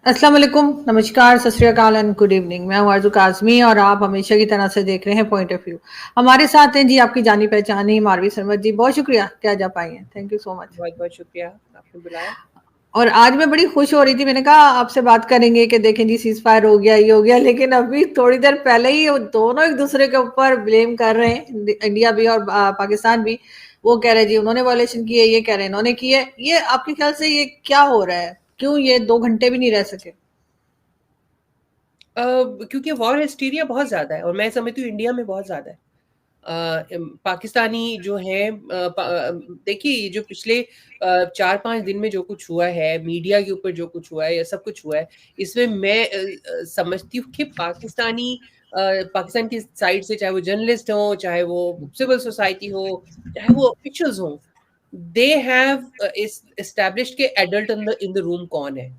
अस्सलाम वालेकुम, नमस्कार, सत श्री अकाल एंड गुड इवनिंग। मैं हूँ आरज़ू काज़मी और आप हमेशा की तरह से देख रहे हैं पॉइंट ऑफ व्यू। हमारे साथ हैं जी आपकी जानी पहचानी मारवी सरमत जी। बहुत शुक्रिया कि आज आप आई हैं। Thank you so much. बहुत बहुत शुक्रिया आपने बुलाया। और आज मैं बड़ी खुश हो रही थी, मैंने कहा आपसे बात करेंगे कि देखें जी सीज़ फायर हो गया, ये हो गया, लेकिन अभी थोड़ी देर पहले ही वो दोनों एक दूसरे के ऊपर ब्लेम कर रहे हैं, इंडिया भी और पाकिस्तान भी। वो कह रहे हैं जी उन्होंने वायलेशन की है, ये कह रहे हैं इन्होंने की है। ये आपके ख्याल से ये क्या हो रहा है? क्यों ये 2 घंटे भी नहीं रह सके? क्योंकि वॉर हिस्टीरिया बहुत ज़्यादा है और मैं समझती हूँ इंडिया में बहुत ज़्यादा है। पाकिस्तानी जो हैं देखिए ये जो पिछले 4-5 दिन में जो कुछ हुआ है, मीडिया के ऊपर जो कुछ हुआ है या सब कुछ हुआ है, इसमें मैं समझती हूँ कि पाकिस्तान की साइड से चाहे वो जर्नलिस्ट हों, चाहे वो सिविल सोसाइटी हो, चाहे वो ऑफिशियल्स हों, दे हैव एस्टैब्लिश्ड कि एडल्ट इन द रूम कौन है।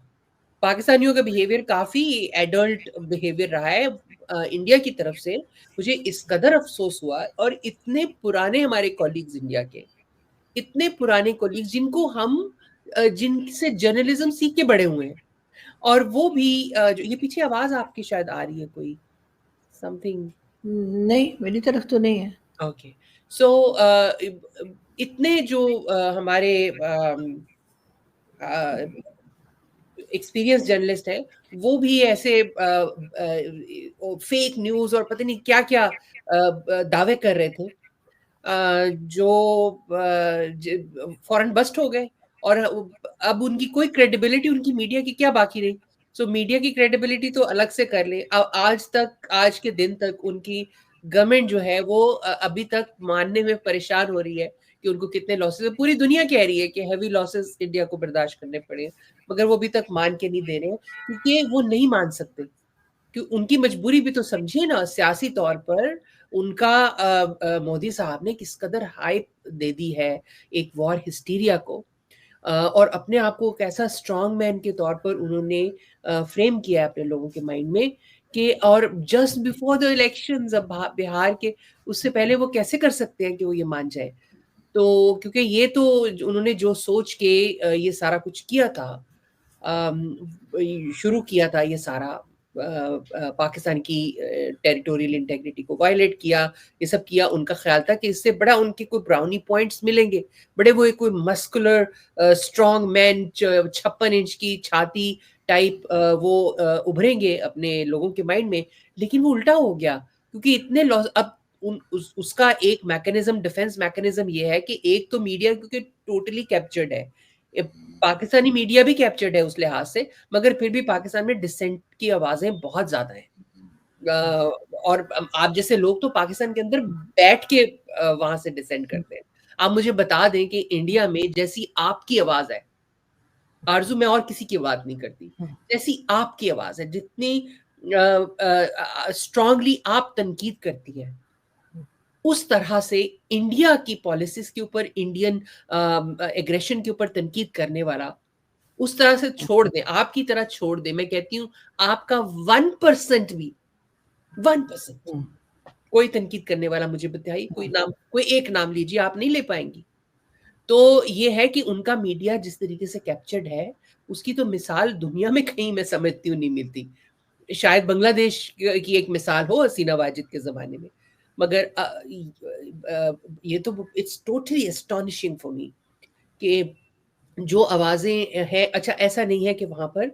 पाकिस्तानियों का बिहेवियर काफ़ी एडल्ट बिहेवियर रहा है इंडिया की तरफ से। मुझे इस कदर अफ़सोस हुआ और इतने पुराने हमारे कॉलीग्स इंडिया के, इतने पुराने कॉलीग्स जिनसे जर्नलिज़्म सीख के बड़े हुए हैं और वो भी जो ये पीछे आवाज़ आपकी शायद आ रही है कोई समथिंग। नहीं, मेरी तरफ तो नहीं है। ओके। सो इतने जो हमारे एक्सपीरियंस जर्नलिस्ट है वो भी ऐसे फेक न्यूज़ और पता नहीं क्या-क्या दावे कर रहे थे जो फौरन बस्ट हो गए और अब उनकी कोई क्रेडिबिलिटी उनकी मीडिया की क्या बाकी रही। सो मीडिया की क्रेडिबिलिटी तो अलग से कर ले। आज के दिन तक उनकी गवर्नमेंट जो है वो अभी तक मानने में परेशान हो रही है कि उनको कितने लॉसेस है। पूरी दुनिया कह रही है कि हेवी लॉसेस इंडिया को बर्दाश्त करने पड़े, मगर वो अभी तक मान के नहीं दे रहे हैं क्योंकि वो नहीं मान सकते। कि उनकी मजबूरी भी तो समझिए ना, सियासी तौर पर उनका मोदी साहब ने किस कदर हाइप दे दी है एक वॉर हिस्टीरिया को और अपने आप को एक ऐसा स्ट्रॉन्ग मैन के तौर पर उन्होंने फ्रेम किया है अपने लोगों के माइंड में कि और जस्ट बिफोर द इलेक्शंस अब बिहार के उससे पहले वो कैसे कर सकते हैं कि वो ये मान जाए। तो क्योंकि ये तो उन्होंने जो सोच के ये सारा कुछ किया था, शुरू किया था ये सारा पाकिस्तान की टेरिटोरियल इंटेग्रिटी को वायलेट किया, ये सब किया। उनका ख्याल था कि इससे बड़ा उनके कोई ब्राउनी पॉइंट्स मिलेंगे, बड़े वो एक कोई मस्कुलर स्ट्रॉन्ग मैन 56 इंच की छाती टाइप वो उभरेंगे अपने लोगों के माइंड में, लेकिन वो उल्टा हो गया क्योंकि इतने लॉस अब उसका एक मैकेनिज्म डिफेंस मैकेनिज्म ये है कि एक तो मीडिया क्योंकि टोटली कैप्चर्ड है, पाकिस्तानी मीडिया भी कैप्चर्ड है उस लिहाज से, मगर फिर भी पाकिस्तान में डिसेंट की आवाजें बहुत ज्यादा हैं। और आप जैसे लोग तो पाकिस्तान के अंदर बैठ के वहां से डिसेंट करते हैं। आप मुझे बता दें कि इंडिया में जैसी आपकी आवाज है, आरजू मैं और किसी की बात नहीं करती, जैसी आपकी आवाज है, जितनी स्ट्रांगली आप तनकीद करती है, उस तरह से इंडिया की पॉलिसीज के ऊपर, इंडियन एग्रेशन के ऊपर तनकीद करने वाला उस तरह से छोड़ दें, आपकी तरह छोड़ दें। मैं कहती हूँ आपका 1% भी 1% कोई तनकीद करने वाला मुझे बताइए, कोई एक नाम लीजिए, आप नहीं ले पाएंगी। तो ये है कि उनका मीडिया जिस तरीके से कैप्चर्ड है, उसकी तो मिसाल दुनिया में कहीं मैं समझती हूँ नहीं मिलती। शायद बांग्लादेश की एक मिसाल हो हसीना वाजिद के ज़माने में। मगर ये तो it's totally astonishing for me कि जो आवाज़ें हैं, अच्छा ऐसा नहीं है कि वहाँ पर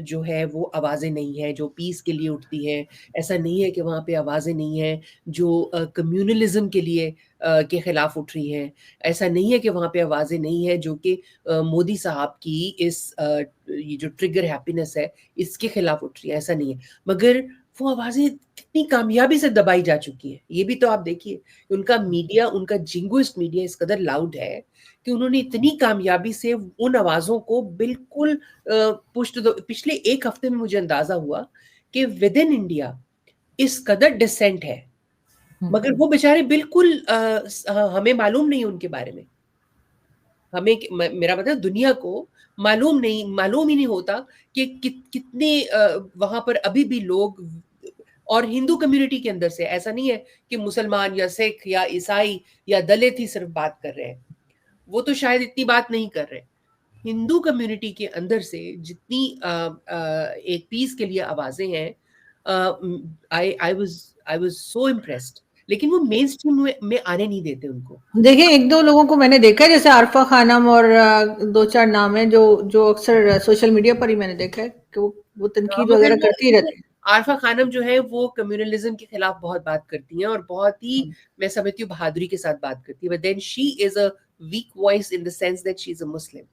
जो है वो आवाज़ें नहीं हैं जो पीस के लिए उठती हैं, ऐसा नहीं है कि वहाँ पे आवाज़ें नहीं हैं जो कम्युनलिज़्म के लिए के खिलाफ उठ रही हैं, ऐसा नहीं है कि वहाँ पे आवाज़ें नहीं हैं जो कि मोदी साहब की ये जो ट्रिगर हैप्पीनेस है, इसके खिलाफ उठ रही है, ऐसा नहीं है। मगर वो आवाज़ें कितनी कामयाबी से दबाई जा चुकी हैं, ये भी तो आप देखिए। उनका मीडिया, उनका जिंगोइस्ट मीडिया इस कदर लाउड है कि उन्होंने इतनी कामयाबी से उन आवाज़ों को बिल्कुल पुश्त दो पिछले 1 हफ्ते में मुझे अंदाज़ा हुआ कि विद इन इंडिया इस कदर डिसेंट है, मगर वो बेचारे बिल्कुल हमें मालूम नहीं उनके बारे में। हमें मेरा मतलब दुनिया को मालूम ही नहीं होता कि कितने वहाँ पर अभी भी लोग और हिंदू कम्युनिटी के अंदर से ऐसा नहीं है कि मुसलमान या सिख या ईसाई या दलित ही सिर्फ बात कर रहे हैं। वो तो शायद इतनी बात नहीं कर रहे। हिंदू कम्युनिटी के अंदर से जितनी एक पीस के लिए आवाजें हैं, आई वाज सो इम्प्रेस्ड, लेकिन वो मेन स्ट्रीम में आने नहीं देते उनको। देखिए, एक दो लोगों को मैंने देखा है, जैसे आरफा खानम और दो चार नाम है जो जो अक्सर सोशल मीडिया पर ही मैंने देखा है कि वो तनकीद मगर वगैरह वो करती रहती है। आरफा खानम जो है वो कम्युनलिज्म के खिलाफ बहुत बात करती हैं और बहुत ही, मैं समझती हूँ, बहादुरी के साथ बात करती है, but then she is a weak voice in the sense that she is a Muslim,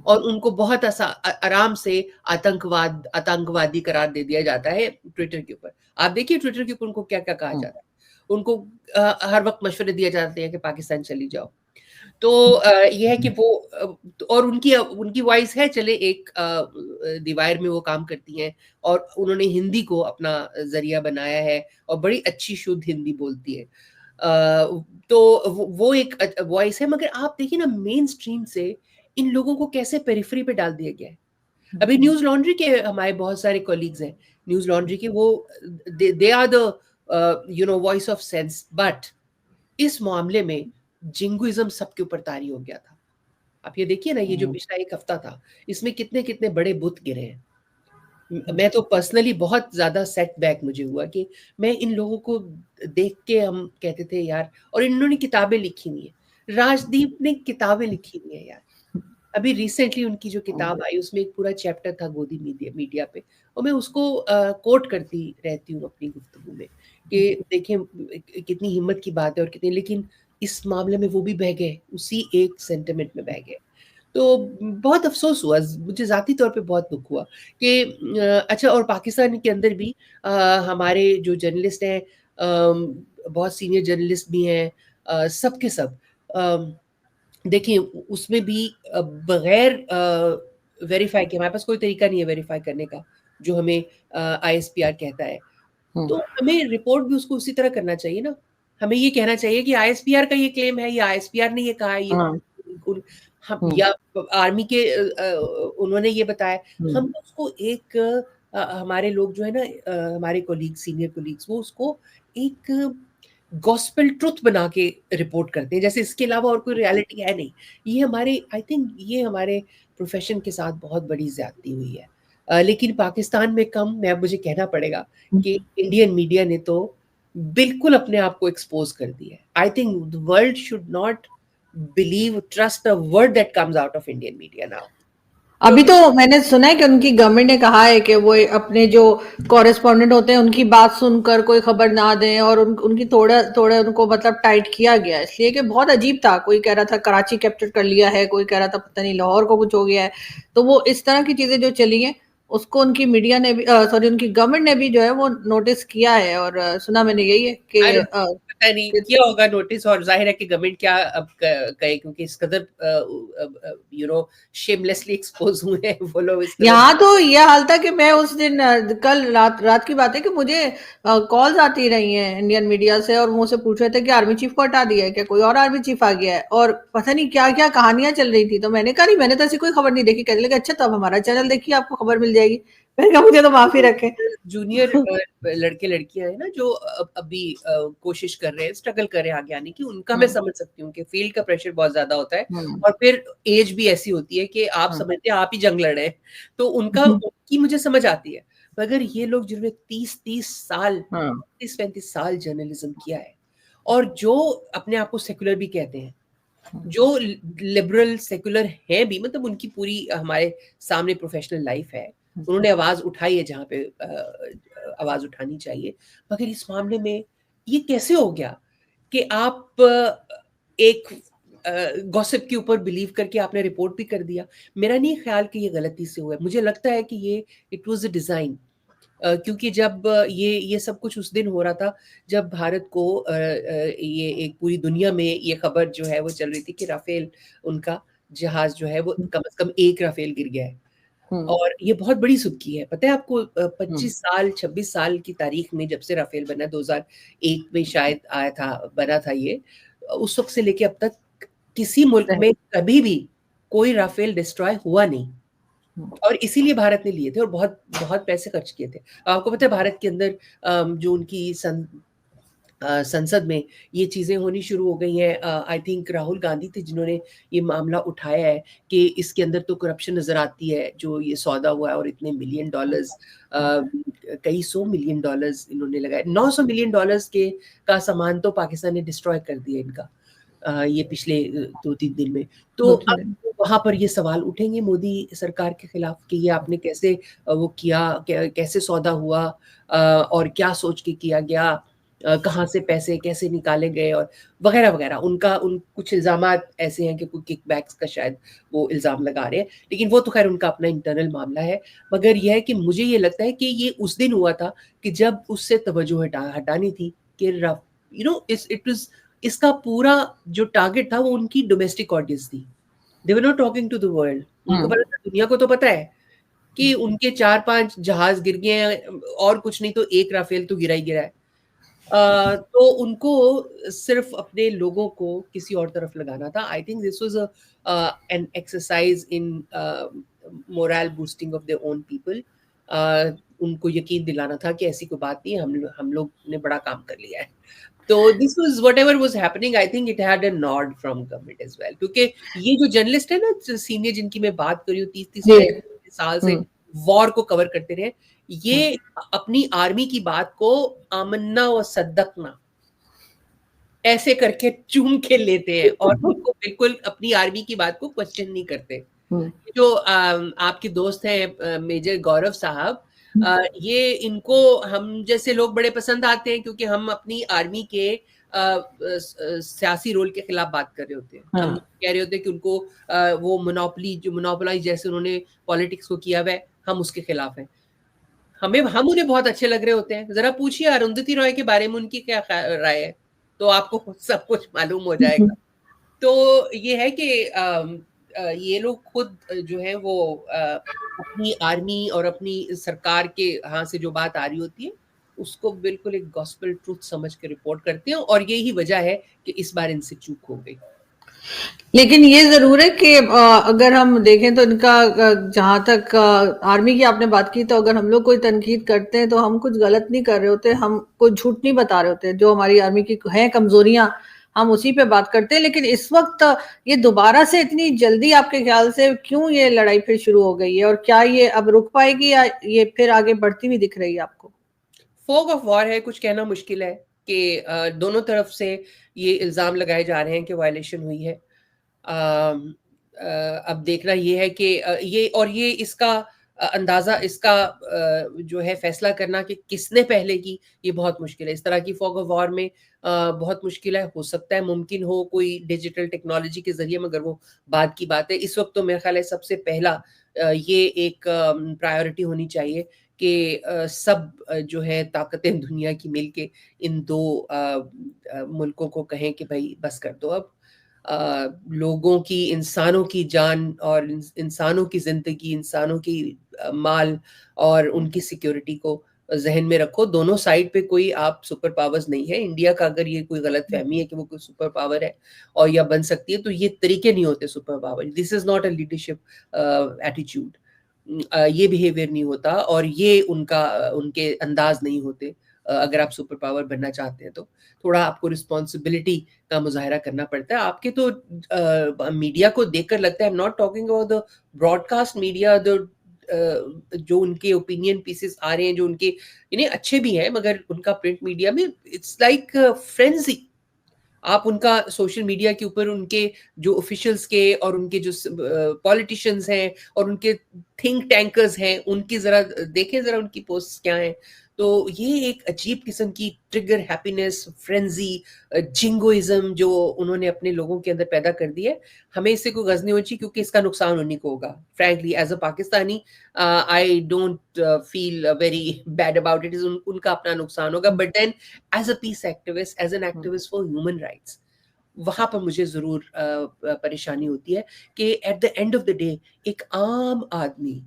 और उनको बहुत आराम से आतंकवादी करार दे दिया जाता है ट्विटर के ऊपर। आप देखिए ट्विटर के ऊपर उनको क्या क्या कहा जाता है, उनको हर वक्त मशवरे दिए जाते हैं कि पाकिस्तान चली जाओ। तो ये है कि वो और उनकी उनकी वॉइस है, चले एक दीवार में वो काम करती हैं और उन्होंने हिंदी को अपना जरिया बनाया है और बड़ी अच्छी शुद्ध हिंदी बोलती है। तो वो एक वॉइस है, मगर आप देखिए ना मेन स्ट्रीम से इन लोगों को कैसे पेरिफेरी पे डाल दिया गया है। अभी न्यूज लॉन्ड्री के हमारे बहुत सारे कॉलीग्स हैं न्यूज लॉन्ड्री के, वो they are the voice of sense, but इस मामले में जिंगुइज्म सबके ऊपर तारी हो गया था। आप ये देखिए ना, ये जो पिछला एक हफ्ता था, इसमें कितने कितने बड़े बुत गिरे हैं। मैं तो पर्सनली बहुत ज्यादा सेटबैक मुझे हुआ कि मैं इन लोगों को देख के, हम कहते थे यार, और इन्होंने किताबें लिखी हुई है, राजदीप ने किताबें लिखी हुई है यार। अभी रिसेंटली उनकी जो किताब आई उसमें एक पूरा चैप्टर था गोदी मीडिया पे, और मैं उसको कोट करती रहती हूँ अपनी गुफ्तगू में कि देखिए कितनी हिम्मत की बात है और कितनी, लेकिन इस मामले में वो भी बह गए, उसी एक सेंटिमेंट में बह गए। तो बहुत अफसोस हुआ, मुझे ज़ाती तौर पे बहुत दुख हुआ कि अच्छा, और पाकिस्तान के अंदर भी हमारे जो जर्नलिस्ट हैं, बहुत सीनियर जर्नलिस्ट भी हैं, सब के सब, देखिए उसमें भी बगैर वेरीफाई के, हमारे पास कोई तरीका नहीं है वेरीफाई करने का जो हमें आईएसपीआर कहता है, तो हमें रिपोर्ट भी उसको उसी तरह करना चाहिए ना। हमें ये कहना चाहिए कि आईएसपीआर का ये क्लेम है, या आईएसपीआर ने ये कहा है, ये हम या आर्मी के उन्होंने ये बताया, हम उसको एक हमारे लोग जो है ना, हमारे कोलीग, सीनियर कोलीग्स, वो उसको एक गॉस्पेल ट्रुथ बना के रिपोर्ट करते हैं, जैसे इसके अलावा और कोई रियलिटी है नहीं। ये हमारे, आई थिंक ये हमारे प्रोफेशन के साथ बहुत बड़ी ज्यादती हुई है। लेकिन पाकिस्तान में कम, मैं मुझे कहना पड़ेगा कि इंडियन मीडिया ने तो बिल्कुल अपने आप को एक्सपोज कर दिया है। I think the world should not trust a word that comes out of Indian media now. अभी तो मैंने सुना है कि उनकी गवर्नमेंट ने कहा है कि वो अपने जो कॉरेस्पॉन्डेंट होते हैं उनकी बात सुनकर कोई खबर ना दें, और उनकी थोड़ा थोड़ा उनको मतलब टाइट किया गया, इसलिए कि बहुत अजीब था। कोई कह रहा था कराची कैप्चर कर लिया है, कोई कह रहा था पता नहीं लाहौर को कुछ हो गया है। तो वो इस तरह की चीजें जो चली हैं उसको उनकी मीडिया ने भी, सॉरी, उनकी गवर्नमेंट ने भी जो है वो नोटिस किया है। और सुना मैंने यही है कि पता नहीं किया होगा नोटिस, और जाहिर है कि गवर्नमेंट क्या अब कहे, क्योंकि इस कदर शेमलेसली एक्सपोज हुए हैं वो लोग इस कदर। यहाँ तो ये हाल था कि मैं उस दिन कल रात की बात है कि मुझे कॉल्स आती रही हैं इंडियन मीडिया से, और मुझसे पूछ रहे थे कि आर्मी चीफ को हटा दिया है क्या, कोई और आर्मी चीफ आ गया है, और पता नहीं क्या क्या कहानियां चल रही थी। तो मैंने कहा नहीं, मैंने तो ऐसी कोई खबर नहीं देखी। कहने लगे अच्छा तो अब हमारा चैनल देखिए, आपको खबर मिल जाएगी। मैंने कहा मुझे तो माफी रखे। जूनियर लड़के लड़कियां हैं ना जो अभी कोशिश कर रहे हैं, स्ट्रगल कर रहे हैं आगे आने की, उनका मैं समझ सकती हूँ कि फील्ड का प्रेशर बहुत ज्यादा होता है, और फिर एज भी ऐसी होती है कि आप समझते हैं आप ही जंग लड़ रहे हैं, तो उनकी मुझे समझ आती है। मगर ये लोग जिन्होंने 30-35 साल जर्नलिज्म किया है, और जो अपने आप को सेकुलर भी कहते हैं, जो लिबरल सेकुलर है भी, मतलब उनकी पूरी हमारे सामने प्रोफेशनल लाइफ है, उन्होंने आवाज उठाई है जहाँ पे आवाज उठानी चाहिए। मगर इस मामले में ये कैसे हो गया कि आप एक गॉसिप के ऊपर बिलीव करके आपने रिपोर्ट भी कर दिया? मेरा नहीं ख्याल कि ये गलती से हुआ है, मुझे लगता है कि ये इट वाज अ डिजाइन, क्योंकि जब ये सब कुछ उस दिन हो रहा था जब भारत को ये एक पूरी दुनिया में ये खबर जो है वो चल रही थी कि राफेल, उनका जहाज जो है वो कम से कम एक राफेल गिर गया है, और ये बहुत बड़ी सुर्खी है। पता है आपको, 25 साल 26 साल की तारीख में जब से राफेल बना, 2001 में शायद आया था, बना था ये, उस वक्त से लेके अब तक किसी मुल्क में कभी भी कोई राफेल डिस्ट्रॉय हुआ नहीं, और इसीलिए भारत ने लिए थे और बहुत बहुत पैसे खर्च किए थे। आपको पता है भारत के अंदर जो उनकी संसद में ये चीज़ें होनी शुरू हो गई हैं। आई थिंक राहुल गांधी थे जिन्होंने ये मामला उठाया है कि इसके अंदर तो करप्शन नज़र आती है, जो ये सौदा हुआ है और इतने मिलियन डॉलर्स, कई $100 मिलियन इन्होंने लगाए। $900 मिलियन के का सामान तो पाकिस्तान ने डिस्ट्रॉय कर दिया इनका, ये पिछले 2-3 दिन में। तो अब वहाँ पर ये सवाल उठेंगे मोदी सरकार के खिलाफ कि ये आपने कैसे वो किया, कैसे सौदा हुआ, और क्या सोच के किया गया, कहाँ से पैसे कैसे निकाले गए, और वगैरह वगैरह। उन कुछ इल्ज़ामात ऐसे हैं कि कोई किकबैक्स का शायद वो इल्ज़ाम लगा रहे हैं, लेकिन वो तो खैर उनका अपना इंटरनल मामला है। मगर ये है कि मुझे ये लगता है कि ये उस दिन हुआ था कि जब उससे तवज्जो हटानी थी कि इट वाज, इसका पूरा जो टारगेट था वो उनकी डोमेस्टिक ऑडियंस थी। They were not talking to the world. उनको पता था, दुनिया को तो पता है कि उनके 4-5 जहाज गिर गए हैं, और कुछ नहीं तो एक राफेल तो गिरा ही गिरा है। तो उनको सिर्फ अपने लोगों को किसी और तरफ लगाना था। I think this was an exercise in moral boosting of their own people. उनको यकीन दिलाना था कि ऐसी कोई बात नहीं है, हम लोग ने बड़ा काम कर लिया है। तो this was whatever was happening, I think it had a nod from government as well, क्योंकि ये जो जर्नलिस्ट है ना, सीनियर जिनकी मैं बात कर रही हूँ, 30-30 साल से वॉर को कवर करते रहे, ये अपनी आर्मी की बात को आमन्ना व सद्दकना ऐसे करके चूम के लेते हैं और उनको बिल्कुल अपनी आर्मी की बात को क्वेश्चन नहीं करते। जो आपके दोस्त हैं मेजर गौरव साहब, ये इनको हम जैसे लोग बड़े पसंद आते हैं क्योंकि हम अपनी आर्मी के सियासी रोल के खिलाफ बात कर रहे होते हैं। हम कह रहे होते हैं कि उनको वो मोनोपोलाइज जैसे उन्होंने पॉलिटिक्स को किया हुआ है, हम उसके खिलाफ हैं। हम उन्हें बहुत अच्छे लग रहे होते हैं। जरा पूछिए अरुंधति रॉय के बारे में उनकी क्या राय है, तो आपको सब कुछ मालूम हो जाएगा। तो ये है कि ये लोग खुद जो है वो अपनी आर्मी और अपनी सरकार के यहाँ से जो बात आ रही होती है उसको बिल्कुल एक गॉस्पेल ट्रूथ समझ के रिपोर्ट करते हैं, और यही वजह है कि इस बार इनसे चूक हो गई। लेकिन ये जरूर है कि अगर हम देखें तो इनका जहां तक आर्मी की आपने बात की, तो अगर हम लोग कोई तनकीद करते हैं तो हम कुछ गलत नहीं कर रहे होते, हम कोई झूठ नहीं बता रहे होते। जो हमारी आर्मी की हैं कमजोरियां, हम उसी पे बात करते हैं। लेकिन इस वक्त ये दोबारा से इतनी जल्दी आपके ख्याल से क्यों ये लड़ाई फिर शुरू हो गई है, और क्या ये अब रुक पाएगी या ये फिर आगे बढ़ती हुई दिख रही है आपको? फॉग ऑफ वॉर है, कुछ कहना मुश्किल है कि दोनों तरफ से ये इल्ज़ाम लगाए जा रहे हैं कि वायलेशन हुई है। अब देखना ये है कि ये इसका अंदाज़ा, इसका जो है फैसला करना कि किसने पहले की, ये बहुत मुश्किल है। इस तरह की फॉग ऑफ वॉर में बहुत मुश्किल है। हो सकता है मुमकिन हो कोई डिजिटल टेक्नोलॉजी के ज़रिए, मगर वो बाद की बात है। इस वक्त तो मेरा ख्याल है सबसे पहला ये एक प्रायोरिटी होनी चाहिए कि सब जो है ताकतें दुनिया की मिलके इन 2 मुल्कों को कहें कि भाई बस कर दो अब। लोगों की, इंसानों की जान और इंसानों की ज़िंदगी, इंसानों की माल और उनकी सिक्योरिटी को ज़हन में रखो। दोनों साइड पे कोई आप सुपर पावर्स नहीं है। इंडिया का अगर ये कोई गलतफ़हमी है कि वो कोई सुपर पावर है और या बन सकती है, तो ये तरीके नहीं होते super power. This is not a leadership attitude. ये बिहेवियर नहीं होता और ये उनके अंदाज नहीं होते। अगर आप सुपर पावर बनना चाहते हैं तो थोड़ा आपको रिस्पॉन्सिबिलिटी का मुजाहरा करना पड़ता है। आपके तो मीडिया को देखकर लगता है, I am not talking about the broadcast media, जो उनके ओपिनियन पीसेस आ रहे हैं, जो उनके इन्हें अच्छे भी हैं, मगर उनका प्रिंट मीडिया में इट्स लाइक फ्रेंजी। आप उनका सोशल मीडिया के ऊपर उनके जो ऑफिशियल्स के और उनके जो पॉलिटिशियंस हैं और उनके थिंक टैंकर्स हैं, उनकी जरा देखें, जरा उनकी पोस्ट क्या है। तो ये एक अजीब किस्म की ट्रिगर हैप्पीनेस, फ्रेंजी, जिंगोइज्म जो उन्होंने अपने लोगों के अंदर पैदा कर दी है, हमें इससे कोई गज़ नहीं होनी चाहिए, क्योंकि इसका नुकसान उन्हीं को होगा। Frankly as a Pakistani I don't feel very bad about it. उनका अपना नुकसान होगा, but then as a peace activist, as an activist for human rights, वहां पर मुझे जरूर परेशानी होती है कि at the end of the day एक आम आदमी,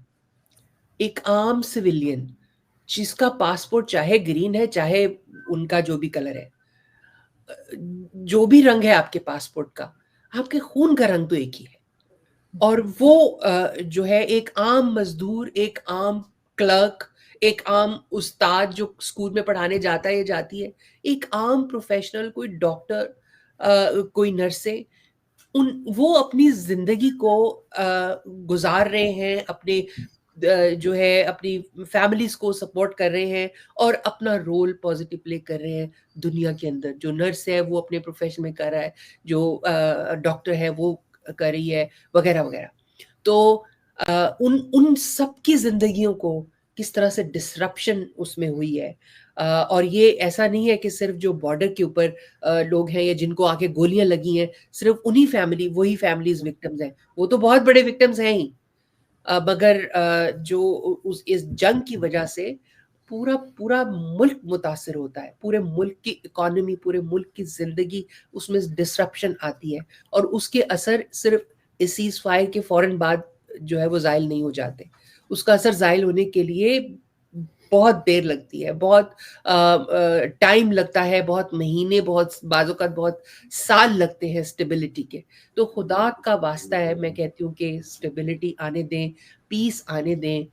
एक आम सिविलियन, जिसका पासपोर्ट चाहे ग्रीन है चाहे उनका जो भी कलर है, जो भी रंग है आपके पासपोर्ट का, आपके खून का रंग तो एक ही है। और वो जो है एक आम मजदूर, एक आम क्लर्क, एक आम उस्ताद जो स्कूल में पढ़ाने जाता है या जाती है, एक आम प्रोफेशनल, कोई डॉक्टर, कोई नर्सें, वो अपनी जिंदगी को गुजार रहे हैं, अपने जो है अपनी फैमिलीज को सपोर्ट कर रहे हैं और अपना रोल पॉजिटिव प्ले कर रहे हैं दुनिया के अंदर। जो नर्स है वो अपने प्रोफेशन में कर रहा है, जो डॉक्टर है वो कर रही है, वगैरह वगैरह। तो उन उन सब की जिंदगियों को किस तरह से डिसरप्शन उसमें हुई है। और ये ऐसा नहीं है कि सिर्फ जो बॉर्डर के ऊपर लोग हैं या जिनको आके गोलियां लगी हैं, सिर्फ उन्हीं फैमिली, वही फैमिलीज विक्टिम्स हैं। वो तो बहुत बड़े विक्टिम्स हैं ही, मगर जो उस इस जंग की वजह से पूरा पूरा मुल्क मुतासिर होता है, पूरे मुल्क की इकोनॉमी, पूरे मुल्क की जिंदगी, उसमें डिसरप्शन आती है और उसके असर सिर्फ इस सीज फायर के फौरन बाद जो है वो जायल नहीं हो जाते। उसका असर जायल होने के लिए बहुत देर लगती है, बहुत टाइम लगता है, बहुत महीने, बहुत बाज़-औक़ात बहुत साल लगते हैं स्टेबिलिटी के। तो खुदा का वास्ता है, मैं कहती हूँ कि स्टेबिलिटी आने दें, पीस आने दें।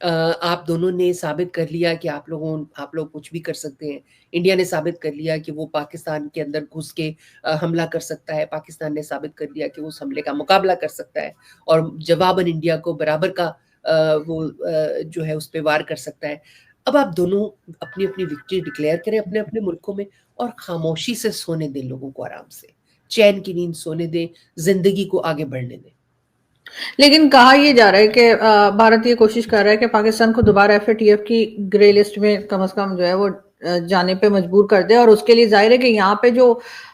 आप दोनों ने साबित कर लिया कि आप लोग कुछ भी कर सकते हैं। इंडिया ने साबित कर लिया कि वो पाकिस्तान के अंदर घुस के हमला कर सकता है। पाकिस्तान ने साबित कर दिया कि वो उस हमले का मुकाबला कर सकता है और जवाबन इंडिया को बराबर का जो है उस पे वार कर सकता है। अब आप दोनों अपनी-अपनी विक्ट्री डिक्लेयर करें अपने-अपने मुल्कों में और खामोशी से सोने दें लोगों को, आराम से। चैन की नींद सोने दें, ज़िंदगी को आगे बढ़ने दें। लेकिन कहा ये जा रहा है कि भारत ये कोशिश कर रहा है कि पाकिस्तान को दोबारा एफएटीएफ की ग्रे लिस्ट में कम से कम जो है वो जाने पे मजबूर कर दे और उसके लिए जाहिर है कि यहाँ पे जो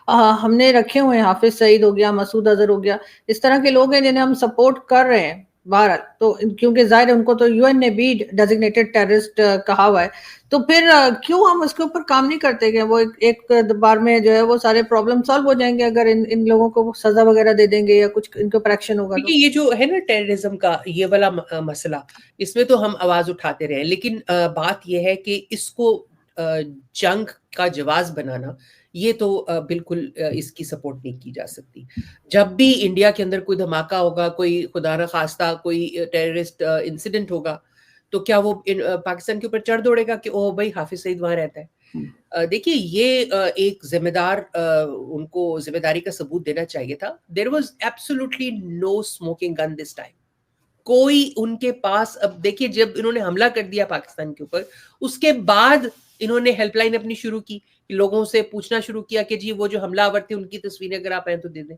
हमने रखे हुए हैं, हाफिज सईद हो गया, मसूद अजहर हो गया, इस तरह के लोग हैं जिन्हें हम सपोर्ट कर रहे हैं भारत, तो क्योंकि जाहिर है उनको तो यूएन ने भी डेजिग्नेटेड टेररिस्ट कहा हुआ है, तो फिर क्यों हम उसके ऊपर काम नहीं करते कि वो एक बार में जो है वो सारे प्रॉब्लम सॉल्व हो जाएंगे अगर इन लोगों को सजा वगैरह दे देंगे या कुछ इनके ऊपर एक्शन होगा तो। देखिए, ये जो है ना टेररिज्म का ये वाला मसला, इसमें तो हम आवाज उठाते रहे, लेकिन बात ये है कि इसको जंग का जवाब बनाना, ये तो बिल्कुल इसकी सपोर्ट नहीं की जा सकती। जब भी इंडिया के अंदर कोई धमाका होगा, कोई खुदा न खास्ता कोई टेररिस्ट इंसिडेंट होगा, तो क्या वो पाकिस्तान के ऊपर चढ़ दौड़ेगा कि ओह भाई हाफिज सईद वहां रहता है? देखिए, ये एक जिम्मेदार उनको जिम्मेदारी का सबूत देना चाहिए था। There was absolutely no smoking gun this time. कोई उनके पास, अब देखिए, जब इन्होंने हमला कर दिया पाकिस्तान के ऊपर, उसके बाद इन्होंने हेल्पलाइन अपनी शुरू की, लोगों से पूछना शुरू किया कि जी वो जो हमलावर थे उनकी तस्वीरें अगर आप हैं तो दे दें।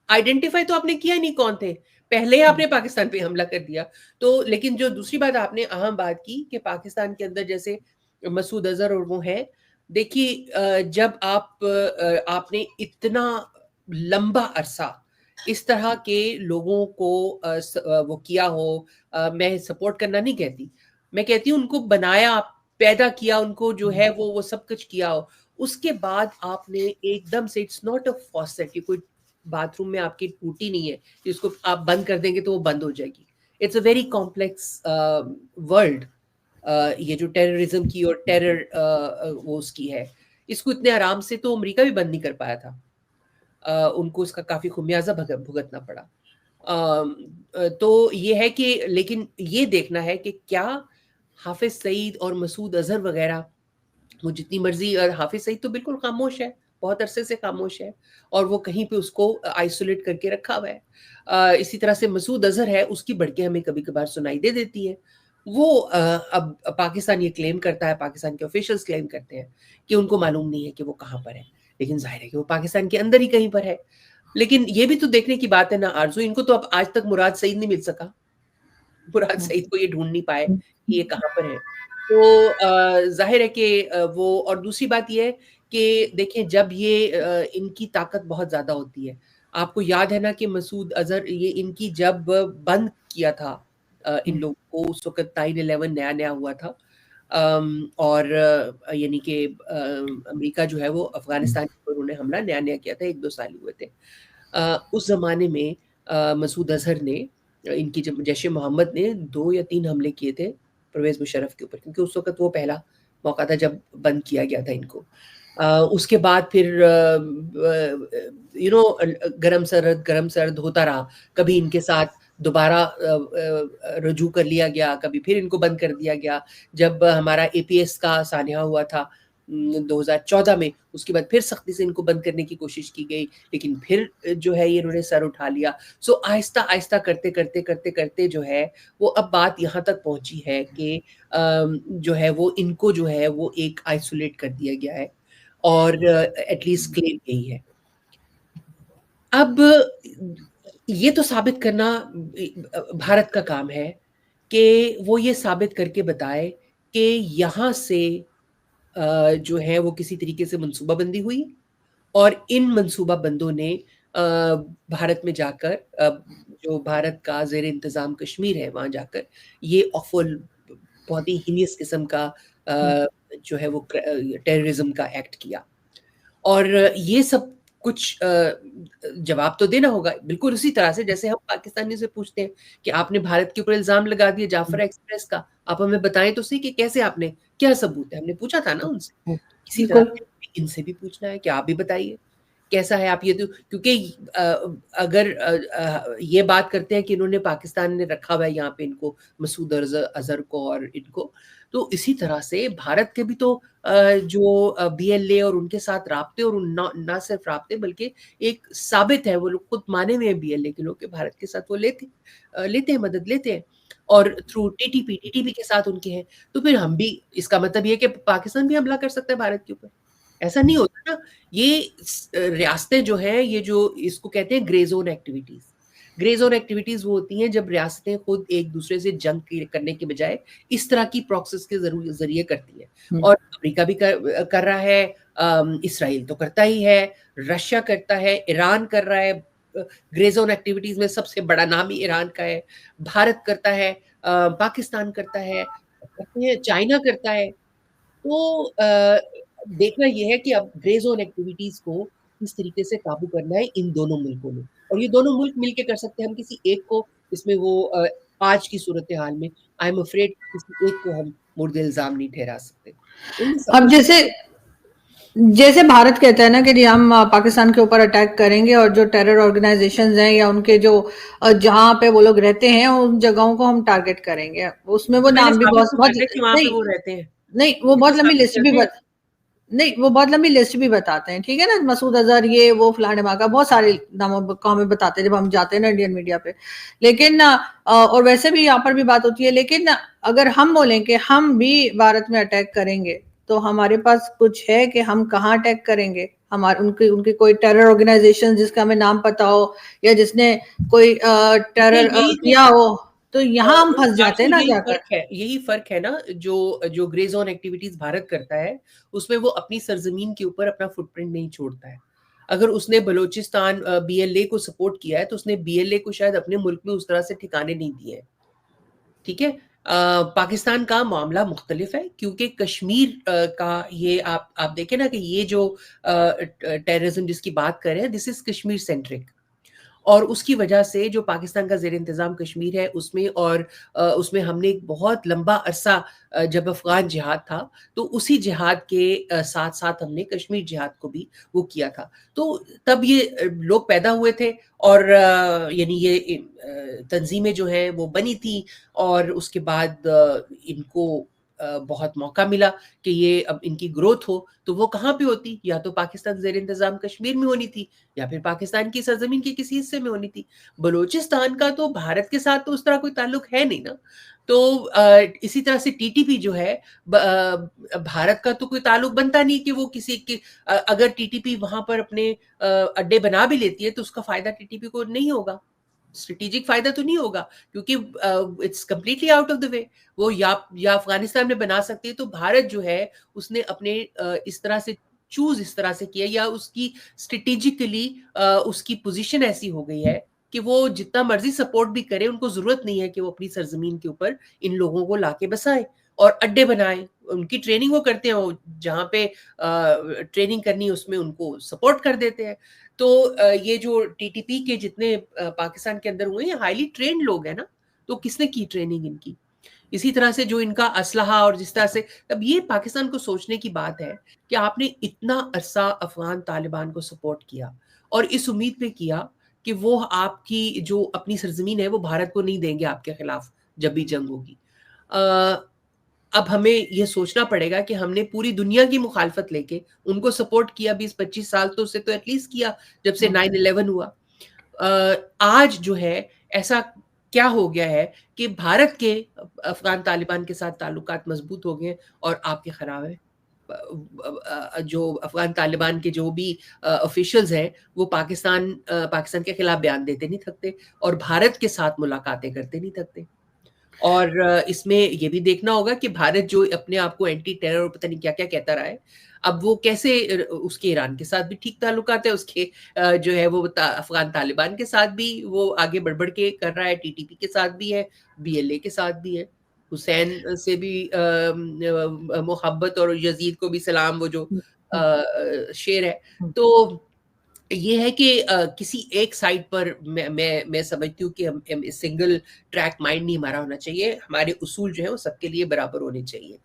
आइडेंटिफाई तो आपने किया नहीं कौन थे, पहले ही आपने पाकिस्तान पे हमला कर दिया। तो लेकिन जो दूसरी बात आपने अहम बात की कि पाकिस्तान के अंदर जैसे मसूद अजहर और वो हैं, देखिए जब आपने इतना लंबा अरसा इस तरह के लोगों को वो किया हो, मैं सपोर्ट करना नहीं कहती, मैं कहती हूँ उनको बनाया, पैदा किया, उनको जो है वो सब कुछ किया हो, उसके बाद आपने एकदम से, इट्स नॉट अ फॉसेट, ये कोई बाथरूम में आपकी टूटी नहीं है जिसको आप बंद कर देंगे तो वो बंद हो जाएगी। It's a very complex world, ये जो टेररिज्म की और टेरर वो उसकी है, इसको इतने आराम से तो अमेरिका भी बंद नहीं कर पाया था। उनको इसका काफी खुमियाजा भुगतना पड़ा। तो ये है कि, लेकिन ये देखना है कि क्या हाफिज सईद और मसूद अजहर वगैरह, वो जितनी मर्जी, हाफिज सईद तो बिल्कुल खामोश है, बहुत अरसे से खामोश है और वो कहीं पे उसको आइसोलेट करके रखा हुआ है। इसी तरह से मसूद अजहर है, उसकी भड़कें हमें कभी कभार सुनाई दे देती है। वो अब पाकिस्तान ये क्लेम करता है, पाकिस्तान के ऑफिशियल्स क्लेम करते हैं कि उनको मालूम नहीं है कि वो कहाँ पर है, लेकिन जाहिर है कि वो पाकिस्तान के अंदर ही कहीं पर है। लेकिन ये भी तो देखने की बात है ना आरजू, इनको तो अब आज तक मुराद सईद नहीं मिल सका, मुराद सईद को ये ढूंढ नहीं पाए कि ये कहाँ पर है। तो जाहिर है कि वो, और दूसरी बात ये है कि देखें, जब ये इनकी ताकत बहुत ज्यादा होती है, आपको याद है ना कि मसूद अजहर, ये इनकी जब बंद किया था इन लोगों को, उस वक्त 9/11 नया नया हुआ था, और यानी कि अमेरिका जो है वो अफगानिस्तान पर उन्होंने हमला नया नया किया था, 1-2 साल हुए थे। उस जमाने में मसूद अजहर ने, इनकी जब जैश ए मोहम्मद ने 2 या 3 हमले किए थे परवेज मुशर्रफ के ऊपर, क्योंकि उस वक्त वो पहला मौका था जब बंद किया गया था इनको। उसके बाद फिर गरम सर्द होता रहा, कभी इनके साथ दोबारा रजू कर लिया गया, कभी फिर इनको बंद कर दिया गया। जब हमारा एपीएस का सानिया हुआ था 2014 में, उसके बाद फिर सख्ती से इनको बंद करने की कोशिश की गई, लेकिन फिर जो है ये इन्होंने सर उठा लिया। सो आहिस्ता आहिस्ता करते करते करते करते जो है वो अब बात यहाँ तक पहुंची है कि जो है वो इनको जो है वो एक आइसोलेट कर दिया गया है, और एटलीस्ट क्लेम यही है। अब ये तो साबित करना भारत का काम है कि वो ये साबित करके बताए कि यहाँ से जो है वो किसी तरीके से मंसूबाबंदी हुई, और इन मंसूबाबंदों ने भारत में जाकर, जो भारत का ज़ेर इंतज़ाम कश्मीर है, वहाँ जाकर ये ऑफुल, बहुत ही हीनियस किस्म का जो है वो टेररिज्म का एक्ट किया। और ये सब कुछ जवाब तो देना होगा, बिल्कुल उसी तरह से जैसे हम पाकिस्तानी से पूछते हैं कि आपने भारत के ऊपर इल्ज़ाम लगा दिया जाफरा एक्सप्रेस का, आप हमें बताएं तो सही कि कैसे आपने, क्या सबूत है? हमने पूछा था ना उनसे। इसी तरह बिल्कुल। से इनसे भी पूछना है कि आप भी बताइए कैसा है। आप ये तो, क्योंकि अगर ये बात करते हैं कि इन्होंने, पाकिस्तान ने रखा हुआ है यहाँ पे इनको, मसूद अजहर को और इनको, तो इसी तरह से भारत के भी तो जो बीएलए और उनके साथ राब्ते, और ना सिर्फ राब्ते बल्कि एक साबित है, वो लोग खुद माने हुए हैं बीएलए के लोग कि भारत के साथ वो लेते हैं, मदद लेते हैं, और थ्रू टीटीपी के साथ उनके हैं। तो फिर हम भी, इसका मतलब ये कि पाकिस्तान भी हमला कर सकता है भारत के ऊपर, ऐसा नहीं होता ना। ये रियासतें जो है, ये जो इसको कहते हैं grey zone activities, grey zone activities वो होती हैं जब रियासतें खुद एक दूसरे से जंग करने के बजाय इस तरह की प्रोसेस के जरिए करती है। और अमेरिका भी कर रहा है, इसराइल तो करता ही है, रशिया करता है, ईरान कर रहा है। ग्रे जोन एक्टिविटीज में सबसे बड़ा नाम ही ईरान का है। भारत करता है, पाकिस्तान करता है, चाइना करता है। तो देखना यह है कि अब ग्रे जोन एक्टिविटीज को किस तरीके से काबू करना है इन दोनों मुल्कों ने, और ये दोनों मुल्क मिलके कर सकते हैं। हम किसी एक को इसमें वो आज की सूरत हाल में आई एम अफ्रेड किसी एक को हम मुर्दे इल्जाम नहीं ठहरा सकते। अब जैसे भारत कहता है ना कि जी हम पाकिस्तान के ऊपर अटैक करेंगे, और जो टेरर ऑर्गेनाइजेशंस हैं या उनके जो जहां पे वो लोग रहते हैं उन जगहों को हम टारगेट करेंगे, उसमें वो नाम भी बहुत बहुत नहीं, वो रहते हैं, नहीं, वो बहुत लंबी लिस्ट भी नहीं, वो बहुत लंबी लिस्ट भी बताते हैं, ठीक है ना, मसूद अजहर, ये वो फलाने का बहुत सारे नामों को हमें बताते हैं जब हम जाते हैं ना इंडियन मीडिया पे। लेकिन और वैसे भी यहाँ पर भी बात होती है, लेकिन अगर हम बोलें कि हम भी भारत में अटैक करेंगे, तो हमारे पास कुछ है कि हम कहाँ अटैक करेंगे? हमारे उनकी कोई टेरर ऑर्गेनाइजेशन जिसका हमें नाम पता हो, या जिसने कोई टेरर किया हो, तो यहाँ हम फंस जाते हैं ना जाकर। यही फर्क है ना, जो ग्रे जोन एक्टिविटीज भारत करता है उसमें वो अपनी सरजमीन के ऊपर अपना फुटप्रिंट नहीं छोड़ता है। अगर उसने बलूचिस्तान बीएलए को सपोर्ट किया है तो उसने बीएलए को शायद अपने मुल्क में उस तरह से ठिकाने नहीं दिए हैं, ठीक है। पाकिस्तान का मामला मुख्तलिफ है, क्योंकि कश्मीर का ये आप देखें ना कि ये जो टेररिज्म जिसकी बात कर रहे हैं, दिस इज कश्मीर सेंट्रिक, और उसकी वजह से जो पाकिस्तान का ज़ेर इंतज़ाम कश्मीर है उसमें, और उसमें हमने एक बहुत लंबा अरसा जब अफ़गान जिहाद था तो उसी जिहाद के साथ साथ हमने कश्मीर जिहाद को भी वो किया था। तो तब ये लोग पैदा हुए थे, और यानी ये तंजीमें जो हैं वो बनी थी, और उसके बाद इनको बहुत मौका मिला कि ये अब इनकी ग्रोथ हो, तो वो कहाँ पे होती? या तो पाकिस्तान ज़ेर इंतज़ाम कश्मीर में होनी थी, या फिर पाकिस्तान की सरजमीन के किसी हिस्से में होनी थी। बलूचिस्तान का तो भारत के साथ तो उस तरह कोई ताल्लुक है नहीं ना। तो इसी तरह से टीटीपी जो है, भारत का तो कोई ताल्लुक बनता नहीं कि वो किसी के, अगर टीटीपी वहां पर अपने अड्डे बना भी लेती है तो उसका फायदा टीटीपी को नहीं होगा, स्ट्रेटेजिक फायदा तो नहीं होगा, क्योंकि it's completely out of the way. वो या अफगानिस्तान में बना सकती है, तो भारत जो है उसने अपने इस तरह से चूज इस तरह से किया, या उसकी स्ट्रेटेजिकली उसकी पोजीशन ऐसी हो गई है कि वो जितना मर्जी सपोर्ट भी करे, उनको जरूरत नहीं है कि वो अपनी सरजमीन के ऊपर इन लोगों को लाके बसाए और अड्डे बनाए। उनकी ट्रेनिंग वो करते हैं, वो जहाँ पे ट्रेनिंग करनी है उसमें उनको सपोर्ट कर देते हैं। तो ये जो टीटीपी के जितने पाकिस्तान के अंदर हुए हैं, हाईली ट्रेंड लोग हैं ना, तो किसने की ट्रेनिंग इनकी? इसी तरह से जो इनका असलहा, और जिस तरह से, तब ये पाकिस्तान को सोचने की बात है कि आपने इतना अरसा अफगान तालिबान को सपोर्ट किया और इस उम्मीद पे किया कि वो आपकी जो अपनी सरजमीन है वो भारत को नहीं देंगे आपके खिलाफ जब भी जंग होगी। अब हमें ये सोचना पड़ेगा कि हमने पूरी दुनिया की मुखालफत लेके उनको सपोर्ट किया 20-25 साल, तो उससे तो एटलीस्ट किया जब से 9/11 हुआ। आज जो है ऐसा क्या हो गया है कि भारत के अफगान तालिबान के साथ ताल्लुकात मजबूत हो गए और आपके खराब है। जो अफगान तालिबान के जो भी ऑफिशियल्स हैं वो पाकिस्तान के खिलाफ बयान देते नहीं थकते और भारत के साथ मुलाकातें करते नहीं थकते। और इसमें ये भी देखना होगा कि भारत जो अपने आप को एंटी टेरर और पता नहीं क्या-क्या कहता रहा है, अब वो कैसे उसके ईरान के साथ भी ठीक ताल्लुकात है, उसके जो है वो अफ़गान तालिबान के साथ भी वो आगे बढ़-बढ़ के कर रहा है, टीटीपी के साथ भी है, बीएलए के साथ भी है, हुसैन से भी मोहब्बत और यज़ीद को भी सलाम, वो जो शेर है। तो ये है कि किसी एक साइड पर मैं समझती हूँ कि हम सिंगल ट्रैक माइंड नहीं हमारा होना चाहिए, हमारे उसूल जो है वो सबके लिए बराबर होने चाहिए।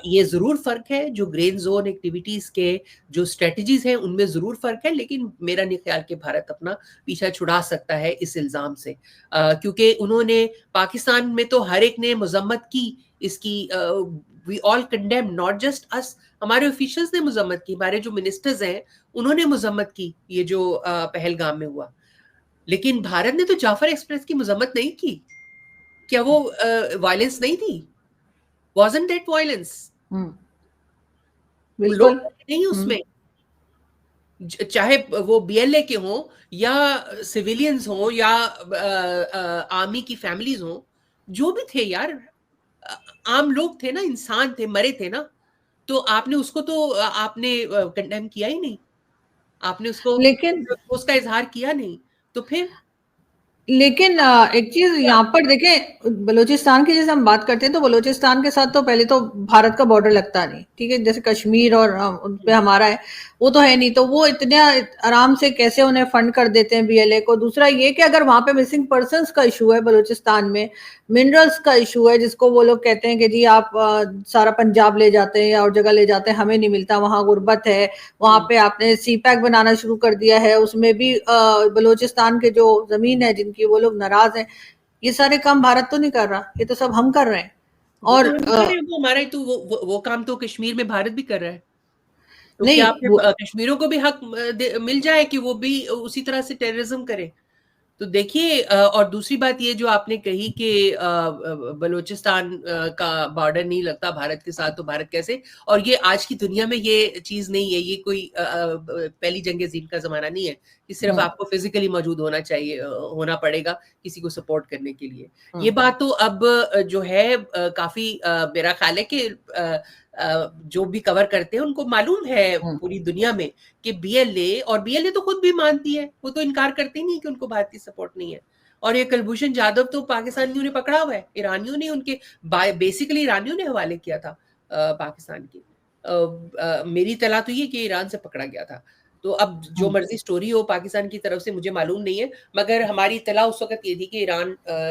ये ज़रूर फ़र्क है जो ग्रीन ज़ोन एक्टिविटीज़ के जो स्ट्रैटेजीज़ हैं उनमें ज़रूर फ़र्क है, लेकिन मेरा नहीं ख्याल कि भारत अपना पीछा छुड़ा सकता है इस इल्ज़ाम से। क्योंकि उन्होंने पाकिस्तान में तो हर एक ने मज़म्मत की इसकी, we all condemn, not just us, हमारे ऑफिशियल्स ने मज़म्मत की, हमारे जो मिनिस्टर्स हैं उन्होंने मज़म्मत की ये जो पहलगाम में हुआ। लेकिन भारत ने तो जाफर एक्सप्रेस की मज़म्मत नहीं की। क्या वो वायलेंस नहीं थी? Wasn't that violence? लोग बिल्कुल। नहीं उसमें, चाहे वो बीएलए के हों या सिविलियंस हों या आर्मी की फैमिलीज हों, जो भी थे यार, आम लोग थे ना, इंसान थे, मरे थे ना। तो आपने उसको तो आपने कंडेम किया ही नहीं, आपने उसको लेकिन उसका इजहार किया नहीं, तो फिर लेकिन एक चीज यहाँ पर देखें, बलूचिस्तान की जैसे हम बात करते हैं तो बलूचिस्तान के साथ तो पहले तो भारत का बॉर्डर लगता नहीं, ठीक है, जैसे कश्मीर और उन पे हमारा है, वो तो है नहीं, तो वो इतने आराम से कैसे उन्हें फंड कर देते हैं बीएलए को। दूसरा ये कि अगर वहां पे मिसिंग पर्संस का इशू है बलूचिस्तान में, मिनरल्स का इशू है, जिसको वो लोग कहते हैं कि जी आप सारा पंजाब ले जाते हैं या और जगह ले जाते हैं, हमें नहीं मिलता, वहां गुर्बत है, वहां पे आपने सी पैक बनाना शुरू कर दिया है, उसमें भी बलूचिस्तान के जो जमीन है जिनकी, वो लोग नाराज हैं। ये सारे काम भारत तो नहीं कर रहा, ये तो सब हम कर रहे हैं। वो और तो हम कर रहे हैं, वो हमारा ही तो वो काम तो कश्मीर में भारत भी कर रहा है। तो नहीं क्या फिर वो कश्मीरियों को भी हक मिल जाए कि वो भी उसी तरह से टेररिज्म करें? तो देखिए, और दूसरी बात ये जो आपने कही कि बलूचिस्तान का बॉर्डर नहीं लगता भारत के साथ, तो भारत कैसे, और ये आज की दुनिया में ये चीज नहीं है, ये कोई पहली जंग अज़ीम का जमाना नहीं है कि सिर्फ आपको फिजिकली मौजूद होना चाहिए, होना पड़ेगा किसी को सपोर्ट करने के लिए। ये बात तो अब जो है काफी मेरा ख्याल है कि जो भी कवर करते हैं उनको मालूम है पूरी दुनिया में कि बीएलए तो खुद भी मानती है, वो तो इनकार करते ही नहीं कि उनको भारत की सपोर्ट नहीं है। और ये कुलभूषण जाधव तो पाकिस्तानियों ने पकड़ा हुआ है, ईरानियों ने उनके बेसिकली ईरानियों ने हवाले किया था पाकिस्तान के। मेरी तला तो ये कि ईरान से पकड़ा गया था। तो अब जो मर्जी स्टोरी हो पाकिस्तान की तरफ से मुझे मालूम नहीं है, मगर हमारी इत्तला उस वक्त ये थी कि ईरान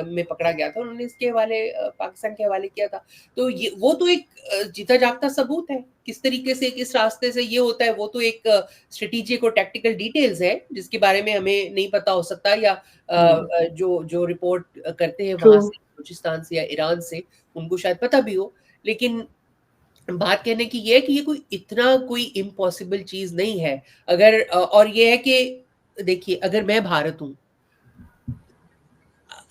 में पकड़ा गया था, उन्होंने इसके हवाले पाकिस्तान के हवाले किया था। तो ये वो तो एक जीता जागता सबूत है, किस तरीके से किस रास्ते से ये होता है, वो तो एक स्ट्रेटेजिक और टैक्टिकल डिटेल्स है जिसके बारे में हमें नहीं पता हो सकता, या जो जो रिपोर्ट करते हैं ट्रू। वहां से, बलूचिस्तान से या ईरान से, उनको शायद पता भी हो। लेकिन बात कहने की ये है कि ये कोई इतना कोई इम्पॉसिबल चीज नहीं है। अगर और ये है कि देखिए, अगर मैं भारत हूं,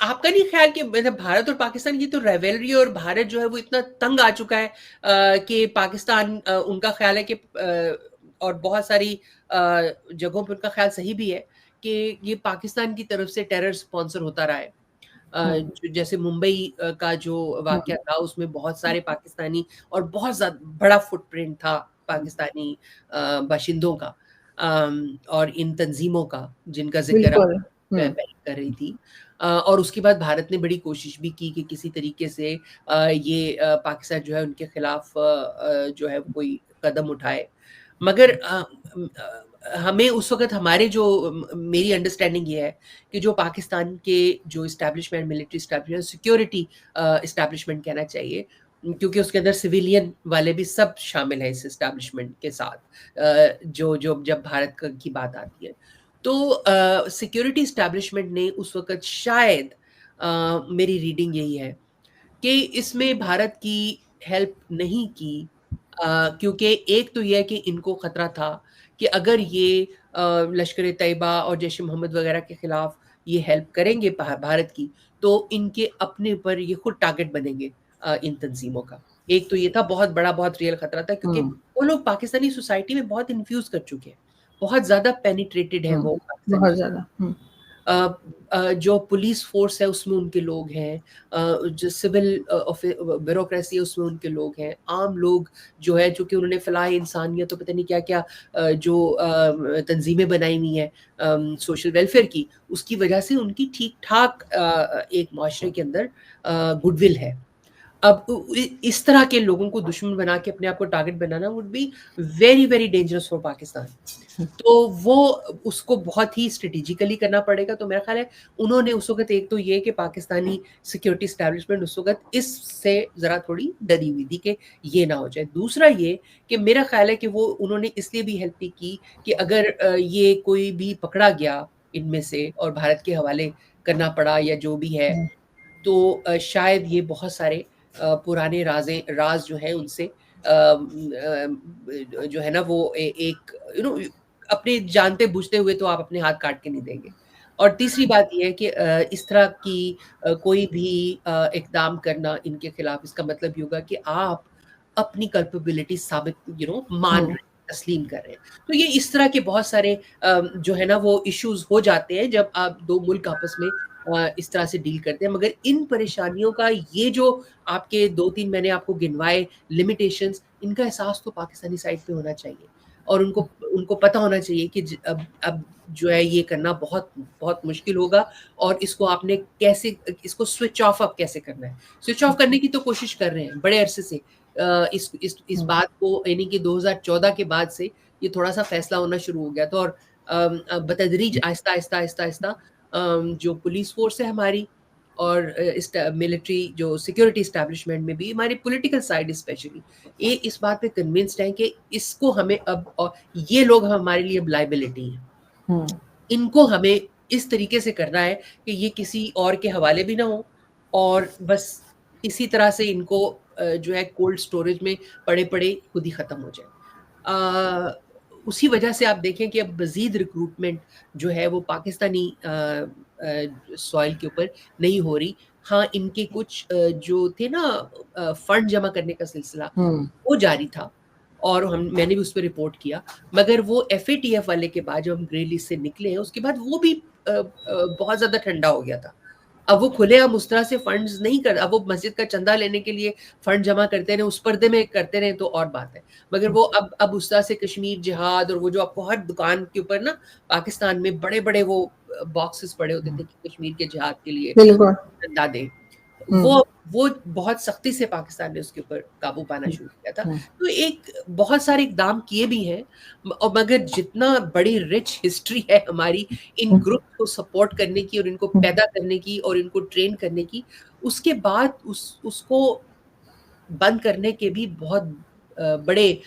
आपका नहीं ख्याल कि मतलब भारत और पाकिस्तान की तो राइवलरी, और भारत जो है वो इतना तंग आ चुका है कि पाकिस्तान उनका ख्याल है कि और बहुत सारी जगहों पे उनका ख्याल सही भी है कि ये पाकिस्तान की तरफ से टेरर स्पॉन्सर होता रहा है। जैसे मुंबई का जो वाकया था उसमें बहुत सारे पाकिस्तानी और बहुत बड़ा फुटप्रिंट था पाकिस्तानी बाशिंदों का, और इन तंजीमों का जिनका जिक्र आप बिल्कुल। पहले कर रही थी। और उसके बाद भारत ने बड़ी कोशिश भी की कि किसी तरीके से ये पाकिस्तान जो है उनके खिलाफ जो है कोई कदम उठाए, मगर हमें उस वक़्त हमारे जो मेरी अंडरस्टैंडिंग ये है कि जो पाकिस्तान के जो establishment, military establishment, security establishment कहना चाहिए, क्योंकि उसके अंदर सिविलियन वाले भी सब शामिल हैं इस इस्टेब्लिशमेंट के साथ, जो जो जब भारत की बात आती है। तो सिक्योरिटी एस्टैब्लिशमेंट ने उस वक़्त शायद मेरी रीडिंग यही है कि इसमें भारत की हेल्प नहीं की, क्योंकि एक तो ये है कि इनको खतरा था कि अगर ये लश्कर-ए-तैयबा और जैश-ए-मोहम्मद वगैरह के खिलाफ ये हेल्प करेंगे भारत की, तो इनके अपने ऊपर ये खुद टारगेट बनेंगे इन तंज़ीमों का। एक तो ये था बहुत बड़ा, बहुत रियल खतरा था, क्योंकि वो लोग पाकिस्तानी सोसाइटी में बहुत इन्फ्यूज़ कर चुके हैं। बहुत ज़्यादा पेनिट्रेटेड है वो पाकिस्तानी बहुत ज़्यादा। अ जो पुलिस फ़ोर्स है उसमें उनके लोग हैं, जो सिविल ब्यूरोक्रेसी है उसमें उनके लोग हैं, आम लोग जो है चूँकि उन्होंने फ़लाह इंसानियत तो पता नहीं क्या-क्या जो तंज़ीमें बनाई हुई हैं सोशल वेलफेयर की, उसकी वजह से उनकी ठीक-ठाक एक माशरे के अंदर गुडविल है। अब इस तरह के लोगों को दुश्मन बना के अपने आप को target banana would be very, very dangerous for Pakistan. तो वो उसको बहुत ही स्ट्रैटेजिकली करना पड़ेगा, तो मेरा ख़्याल है उन्होंने उस वक़्त एक तो ये कि पाकिस्तानी सिक्योरिटी एस्टैब्लिशमेंट उस वक़्त इससे ज़रा थोड़ी डरी हुई थी कि ये ना हो जाए। दूसरा ये कि मेरा ख़्याल है कि वो उन्होंने इसलिए भी हेल्प नहीं की कि अगर ये कोई भी पकड़ा गया इनमें से और भारत के हवाले करना पड़ा या जो भी है, तो शायद ये बहुत सारे पुराने राज़ जो हैं उनसे जो है ना वो एक अपने जानते-बूझते हुए तो आप अपने हाथ काट के नहीं देंगे। और तीसरी बात ये है कि इस तरह की कोई भी इक़दाम करना इनके खिलाफ, इसका मतलब ये होगा कि आप अपनी कैपेबिलिटी साबित मान रहे हैं, तस्लीम कर रहे हैं। तो ये इस तरह के बहुत सारे जो है ना वो इश्यूज़ हो जाते हैं जब आप 2 मुल्क आपस में इस तरह से डील करते हैं। मगर इन परेशानियों का ये जो आपके 2-3 मैंने आपको गिनवाए लिमिटेशंस, इनका एहसास तो पाकिस्तानी साइड पे होना चाहिए और उनको उनको पता होना चाहिए कि अब जो है ये करना बहुत बहुत मुश्किल होगा और इसको आपने कैसे इसको स्विच ऑफ अब कैसे करना है। स्विच ऑफ करने की तो कोशिश कर रहे हैं बड़े अरसे से। इस बात को यानी कि 2014 के बाद से ये थोड़ा-सा फैसला होना शुरू हो गया था और बतदरीज आहिस्ता-आहिस्ता जो पुलिस फ़ोर्स है हमारी और मिलिट्री जो सिक्योरिटी एस्टैब्लिशमेंट में भी हमारी पॉलिटिकल साइड स्पेशली ये इस बात पे कन्विंस्ड हैं कि इसको हमें अब ये लोग हमारे लिए लायबिलिटी हैं। इनको हमें इस तरीके से करना है कि ये किसी और के हवाले भी ना हो और बस इसी तरह से इनको जो है कोल्ड स्टोरेज में पड़े-पड़े खुद ही ख़त्म हो जाए। उसी वजह से आप देखें कि अब मज़ीद रिक्रूटमेंट जो है वो पाकिस्तानी सॉइल के ऊपर नहीं हो रही। हाँ, इनके कुछ जो थे ना फंड जमा करने का सिलसिला, वो जारी था और मैंने भी उस पे रिपोर्ट किया। मगर वो एफएटीएफ वाले के बाद जब हम ग्रे लिस्ट से निकले हैं, उसके बाद वो भी बहुत ज़्यादा ठंडा हो गया था। अब वो खुलेआम उस तरह से फंड्स नहीं कर अब वो मस्जिद का चंदा लेने के लिए फंड जमा करते रहें, उस पर्दे में करते रहें तो और बात है। मगर वो अब उस तरह से कश्मीर जिहाद और वो जो आपको हर दुकान के ऊपर ना पाकिस्तान में बड़े-बड़े वो बॉक्सेस पड़े होते थे कि कश्मीर के जिहाद के लिए बिल्कुल। चंदा दें। वो बहुत सख्ती से पाकिस्तान ने उसके ऊपर काबू पाना शुरू किया था। तो एक बहुत सारे इक़दाम किए भी हैं और मगर जितना बड़ी रिच हिस्ट्री है हमारी इन ग्रुप को सपोर्ट करने की और इनको पैदा करने की और इनको ट्रेन करने की, उसके बाद उसको बंद करने के भी बहुत बड़े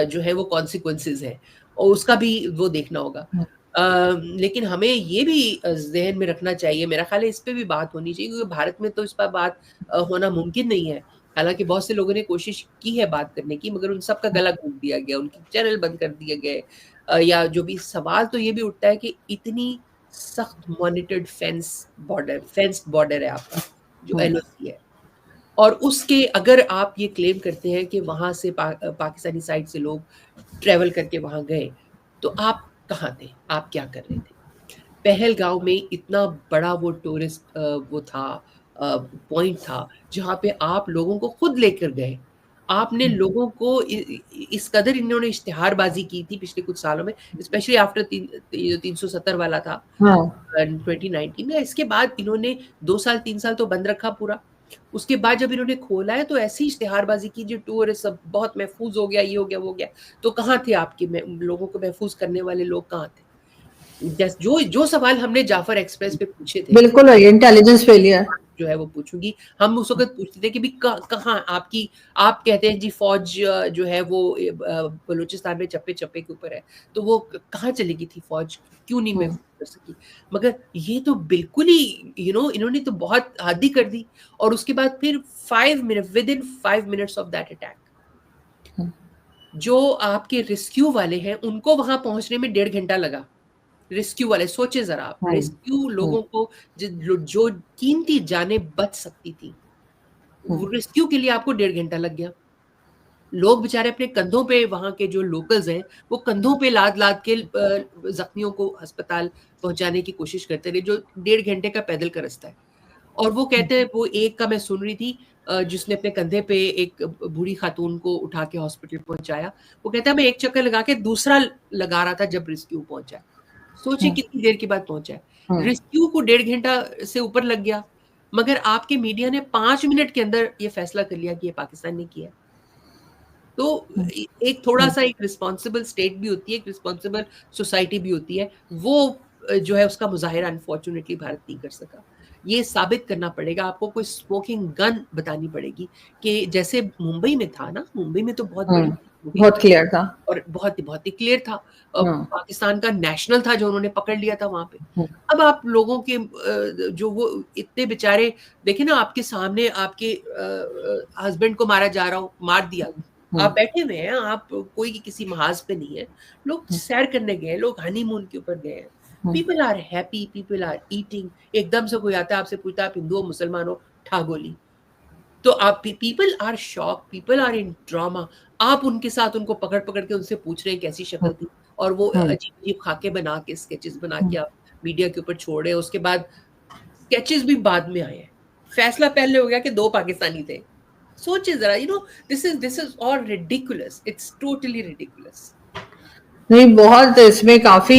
जो है वो कॉन्सिक्वेंसेज़ हैं और उसका भी वो देखना होगा। लेकिन हमें ये भी ज़हन में रखना चाहिए, मेरा ख़्याल है इस पे भी बात होनी चाहिए क्योंकि भारत में तो इस पर बात होना मुमकिन नहीं है। हालाँकि बहुत से लोगों ने कोशिश की है बात करने की मगर उन सब का गला घोंट दिया गया, उनके चैनल बंद कर दिए गए या जो भी सवाल तो ये भी उठता है कि इतनी सख्त मॉनिटर्ड फेंस्ड बॉर्डर है आपका, जो एलओसी है। और उसके अगर आप ये क्लेम करते हैं कि वहाँ से पाकिस्तानी साइड से लोग ट्रैवल करके वहाँ गए, तो आप कहाँ थे? आप क्या कर रहे थे? पहलगाँव में इतना बड़ा वो टूरिस्ट वो था पॉइंट था, जहाँ पे आप लोगों को खुद लेकर गए। आपने लोगों को इस कदर इन्होंने इश्तिहारबाज़ी की थी पिछले कुछ सालों में, स्पेशली आफ्टर 370 वाला था 2019 में। इसके बाद इन्होंने 2 साल 3 साल तो बंद रखा पूरा। उसके बाद जब इन्होंने खोला है तो ऐसी इश्तिहारबाज़ी की जो टूर सब बहुत महफ़ूज़ हो गया, ये हो गया, वो हो गया। तो कहाँ थे आपके लोगों को महफ़ूज़ करने वाले लोग कहाँ थे? जो सवाल हमने जाफर एक्सप्रेस पे पूछे थे। बिल्कुल वही इंटेलिजेंस फेलियर। जो है वो पूछूंगी। हम उस वक्त पूछते थे कि भी कहाँ आपकी, आप कहते हैं जी फौज जो है वो बलूचिस्तान में चप्पे चप्पे के ऊपर है, तो वो कहाँ चली गई थी फौज, क्यों नहीं महफूज कर सकी? मगर ये तो बिल्कुल ही इन्होंने तो बहुत हद ही कर दी। और उसके बाद फिर 5 minute, with in 5 minutes of that attack, जो आपके रेस्क्यू वाले हैं उनको वहां पहुंचने में 1.5 घंटा लगा। रेस्क्यू वाले, सोचे जरा आप, रेस्क्यू लोगों को जो कीमती जानें बच सकती थी, रेस्क्यू के लिए आपको 1.5 घंटा लग गया। लोग बेचारे अपने कंधों पे, वहां के जो लोकल्स हैं वो कंधों पे लाद लाद के जख्मियों को अस्पताल पहुंचाने की कोशिश करते रहे, जो 1.5 घंटे का पैदल का रास्ता है। और वो कहते हैं, वो एक का मैं सुन रही थी जिसने अपने कंधे पे एक बूढ़ी खातून को उठा के हॉस्पिटल पहुंचाया, वो कहता है मैं एक चक्कर लगा के दूसरा लगा रहा था जब रेस्क्यू पहुंचा। सोचिए कितनी देर के बाद पहुंचा है। रेस्क्यू को 1.5 घंटा से ऊपर लग गया, मगर आपके मीडिया ने 5 मिनट के अंदर ये फैसला कर लिया कि ये पाकिस्तान ने किया। तो एक थोड़ा सा एक रिस्पॉन्सिबल स्टेट भी होती है, एक रिस्पॉन्सिबल सोसाइटी भी होती है, वो जो है उसका मुजाहिरा अनफॉर्चुनेटली भारत नहीं कर सका। ये साबित करना पड़ेगा आपको, कोई स्मोकिंग गन बतानी पड़ेगी कि जैसे मुंबई में था ना, मुंबई में तो बहुत बड़ी बहुत क्लियर था और बहुत ही क्लियर था। पाकिस्तान का नेशनल था जो उन्होंने पकड़ लिया था वहां पे। अब आप लोगों के जो वो इतने बेचारे, देखिए ना आपके सामने आपके हस्बैंड को मारा जा रहा हो, मार दिया, आप बैठे हुए हैं, आप कोई किसी महाज पे नहीं है, लोग सैर करने गए, लोग हनीमून के ऊपर गए हैं, people are happy, people are eating, एकदम से कोई आता है आपसे पूछता है आप हिंदू हो मुसलमान हो, ठा गोली। तो आप people are shock, people are in drama. आप उनके साथ उनको पकड़ पकड़ के उनसे पूछ रहे हैं कैसी शक्ल थी, और वो अजीब अजीब खाके बना के, स्केचेस बना के आप मीडिया के ऊपर छोड़ रहे हैं। उसके बाद स्केचेस भी बाद में आए हैं, फैसला पहले हो गया कि 2 पाकिस्तानी थे। सोचिए जरा, this is all ridiculous, it's totally ridiculous. नहीं, बहुत इसमें काफी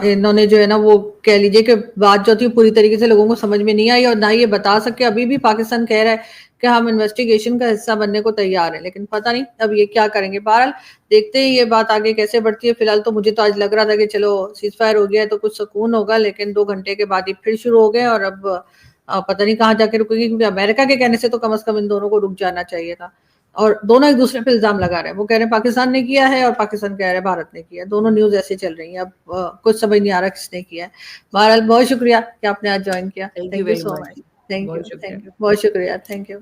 इन्होंने जो है ना, वो कह लीजिए कि बात जो थी पूरी तरीके से लोगों को समझ में नहीं आई, और ना ये बता सके। अभी भी पाकिस्तान कह रहा है कि हम इन्वेस्टिगेशन का हिस्सा बनने को तैयार है, लेकिन पता नहीं अब ये क्या करेंगे। बहरहाल देखते हैं ये बात आगे कैसे बढ़ती है। फिलहाल तो मुझे तो आज लग रहा था कि चलो सीज फायर हो गया है तो कुछ सुकून होगा, लेकिन 2 घंटे के बाद ये फिर शुरू हो गए, और अब पता नहीं कहाँ जाके रुकेगी, क्योंकि अमेरिका के कहने से तो कम से कम इन दोनों को रुक जाना चाहिए था। और दोनों एक दूसरे पे इल्जाम लगा रहे हैं, वो कह रहे हैं पाकिस्तान ने किया है और पाकिस्तान कह रहे हैं भारत ने किया है। दोनों न्यूज ऐसे चल रही हैं, अब कुछ समझ नहीं आ रहा किसने किया है। बहरहाल बहुत शुक्रिया कि आपने आज ज्वाइन किया। Thank you so much. Thank you, बहुत शुक्रिया, थैंक यू।